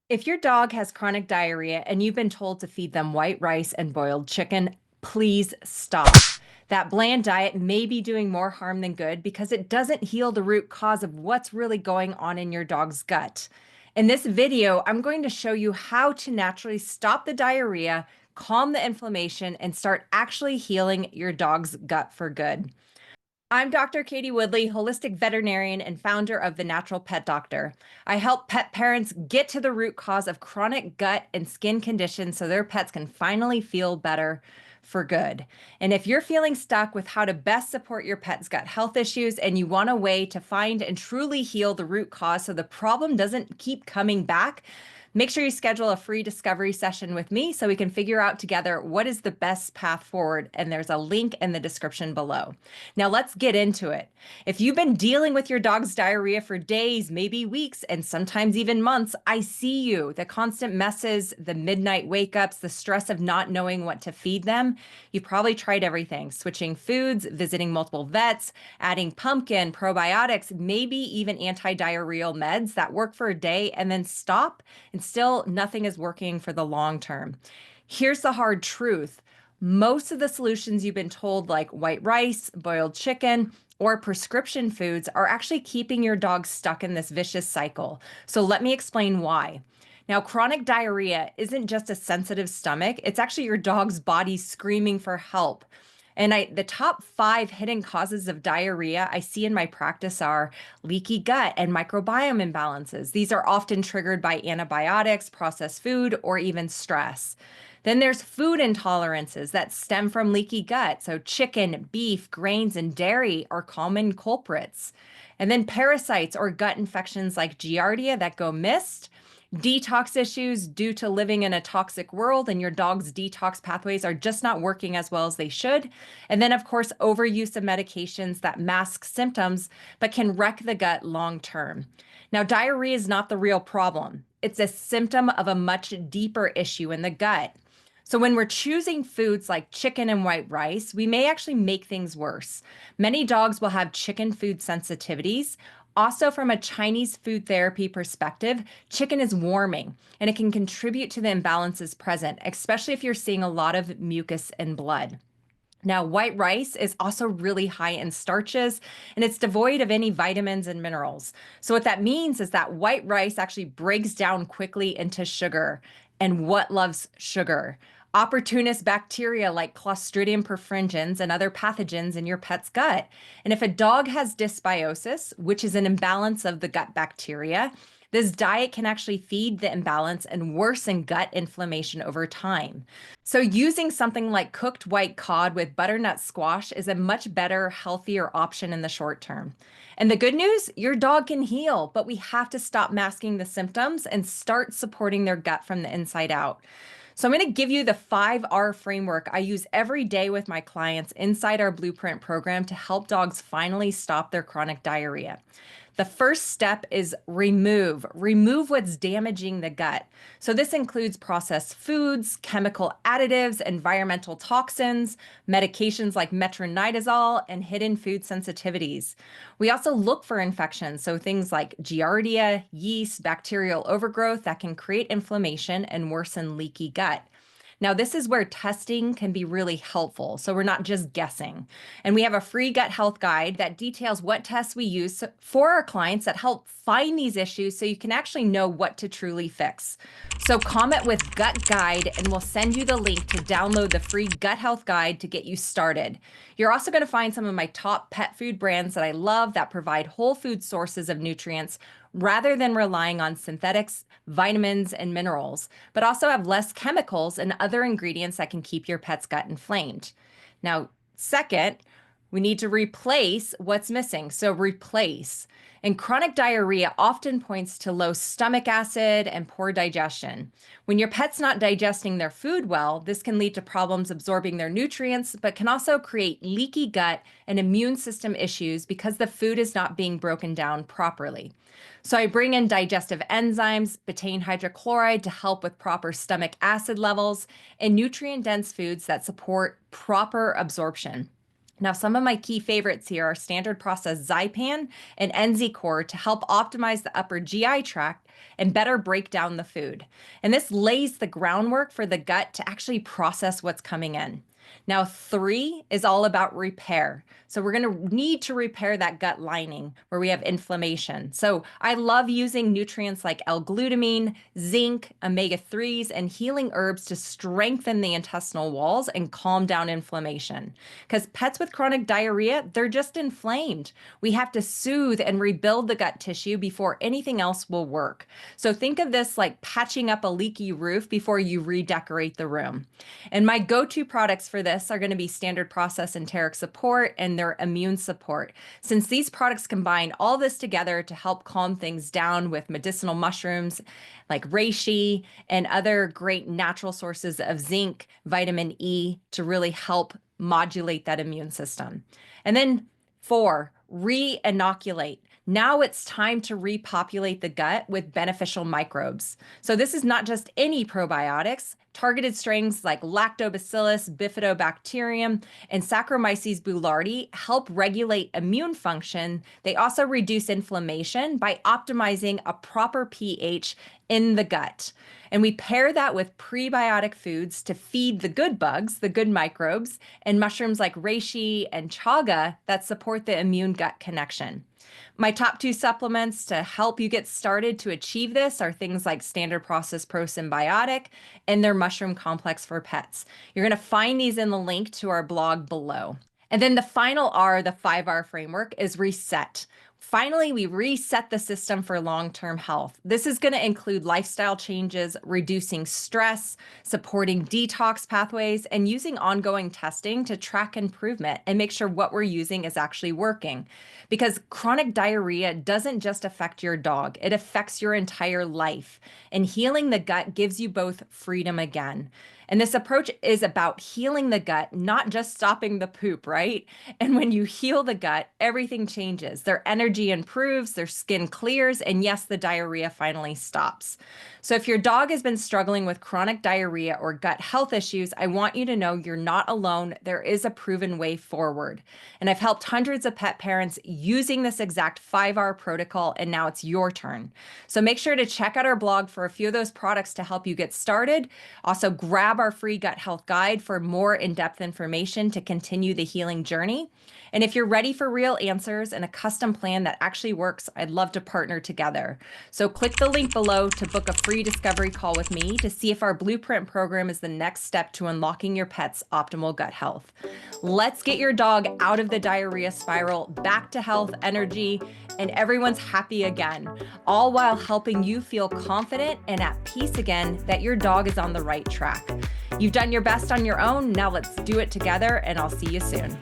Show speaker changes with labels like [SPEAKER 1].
[SPEAKER 1] If your dog has chronic diarrhea and you've been told to feed them white rice and boiled chicken, please stop. That bland diet may be doing more harm than good because it doesn't heal the root cause of what's really going on in your dog's gut. In this video, I'm going to show you how to naturally stop the diarrhea, calm the inflammation, and start actually healing your dog's gut for good. I'm Dr. Katie Woodley, holistic veterinarian and founder of The Natural Pet Doctor. I help pet parents get to the root cause of chronic gut and skin conditions so their pets can finally feel better for good. And if you're feeling stuck with how to best support your pet's gut health issues and you want a way to find and truly heal the root cause so the problem doesn't keep coming back, make sure you schedule a free discovery session with me so we can figure out together what is the best path forward. And there's a link in the description below. Now let's get into it. If you've been dealing with your dog's diarrhea for days, maybe weeks, and sometimes even months, I see you. The constant messes, the midnight wake ups, the stress of not knowing what to feed them. You've probably tried everything, switching foods, visiting multiple vets, adding pumpkin, probiotics, maybe even anti-diarrheal meds that work for a day and then stop, and still nothing is working for the long term. Here's the hard truth. Most of the solutions you've been told, like white rice, boiled chicken, or prescription foods, are actually keeping your dog stuck in this vicious cycle. So let me explain why. Now, chronic diarrhea isn't just a sensitive stomach, it's actually your dog's body screaming for help. And the top 5 hidden causes of diarrhea I see in my practice are leaky gut and microbiome imbalances. These are often triggered by antibiotics, processed food, or even stress. Then there's food intolerances that stem from leaky gut. So chicken, beef, grains, and dairy are common culprits. And then parasites or gut infections like Giardia that go missed, detox issues due to living in a toxic world and your dog's detox pathways are just not working as well as they should. And then, of course, overuse of medications that mask symptoms but can wreck the gut long term. Now, diarrhea is not the real problem. It's a symptom of a much deeper issue in the gut. So when we're choosing foods like chicken and white rice, we may actually make things worse. Many dogs will have chicken food sensitivities. Also, from a Chinese food therapy perspective, chicken is warming and it can contribute to the imbalances present, especially if you're seeing a lot of mucus and blood. Now, white rice is also really high in starches and it's devoid of any vitamins and minerals. So, what that means is that white rice actually breaks down quickly into sugar. And what loves sugar? Opportunist bacteria like Clostridium perfringens and other pathogens in your pet's gut. And if a dog has dysbiosis, which is an imbalance of the gut bacteria, this diet can actually feed the imbalance and worsen gut inflammation over time. So, using something like cooked white cod with butternut squash is a much better, healthier option in the short term. And the good news, your dog can heal, but we have to stop masking the symptoms and start supporting their gut from the inside out. So I'm going to give you the 5R framework I use every day with my clients inside our Blueprint program to help dogs finally stop their chronic diarrhea. The first step is remove. Remove what's damaging the gut. So this includes processed foods, chemical additives, environmental toxins, medications like metronidazole, and hidden food sensitivities. We also look for infections, so things like Giardia, yeast, bacterial overgrowth that can create inflammation and worsen leaky gut. Now, this is where testing can be really helpful. So we're not just guessing. And we have a free gut health guide that details what tests we use for our clients that help find these issues so you can actually know what to truly fix. So comment with gut guide and we'll send you the link to download the free gut health guide to get you started. You're also going to find some of my top pet food brands that I love that provide whole food sources of nutrients rather than relying on synthetics, vitamins, and minerals, but also have less chemicals and other ingredients that can keep your pet's gut inflamed. Now, second, we need to replace what's missing. So replace. And chronic diarrhea often points to low stomach acid and poor digestion. When your pet's not digesting their food well, this can lead to problems absorbing their nutrients, but can also create leaky gut and immune system issues because the food is not being broken down properly. So I bring in digestive enzymes, betaine hydrochloride to help with proper stomach acid levels, and nutrient-dense foods that support proper absorption. Now, some of my key favorites here are standard process Zypan and Enzicor to help optimize the upper GI tract and better break down the food. And this lays the groundwork for the gut to actually process what's coming in. Now, 3 is all about repair. So we're going to need to repair that gut lining where we have inflammation. So I love using nutrients like L-glutamine, zinc, omega-3s, and healing herbs to strengthen the intestinal walls and calm down inflammation. Because pets with chronic diarrhea, they're just inflamed. We have to soothe and rebuild the gut tissue before anything else will work. So think of this like patching up a leaky roof before you redecorate the room. And my go-to products for this are going to be standard process enteric support and their immune support, since these products combine all this together to help calm things down with medicinal mushrooms like reishi and other great natural sources of zinc, vitamin E to really help modulate that immune system. And then 4, Reinoculate. Now it's time to repopulate the gut with beneficial microbes. So this is not just any probiotics. Targeted strains like Lactobacillus, Bifidobacterium, and Saccharomyces boulardii help regulate immune function. They also reduce inflammation by optimizing a proper pH in the gut. And we pair that with prebiotic foods to feed the good bugs, the good microbes, and mushrooms like reishi and chaga that support the immune gut connection. My top 2 supplements to help you get started to achieve this are things like Standard Process Prosymbiotic and their mushroom complex for pets. You're going to find these in the link to our blog below. And then the final R, the 5R framework, is reset. Finally, we reset the system for long-term health. This is going to include lifestyle changes, reducing stress, supporting detox pathways, and using ongoing testing to track improvement and make sure what we're using is actually working. Because chronic diarrhea doesn't just affect your dog, it affects your entire life. And healing the gut gives you both freedom again. And this approach is about healing the gut, not just stopping the poop, right? And when you heal the gut, everything changes. Their energy improves, their skin clears, and yes, the diarrhea finally stops. So if your dog has been struggling with chronic diarrhea or gut health issues, I want you to know you're not alone. There is a proven way forward. And I've helped hundreds of pet parents using this exact 5R protocol, and now it's your turn. So make sure to check out our blog for a few of those products to help you get started. Also, grab our free gut health guide for more in-depth information to continue the healing journey. And if you're ready for real answers and a custom plan that actually works, I'd love to partner together. So click the link below to book a free discovery call with me to see if our Blueprint program is the next step to unlocking your pet's optimal gut health. Let's get your dog out of the diarrhea spiral, back to health, energy, and everyone's happy again, all while helping you feel confident and at peace again that your dog is on the right track. You've done your best on your own. Now let's do it together, and I'll see you soon.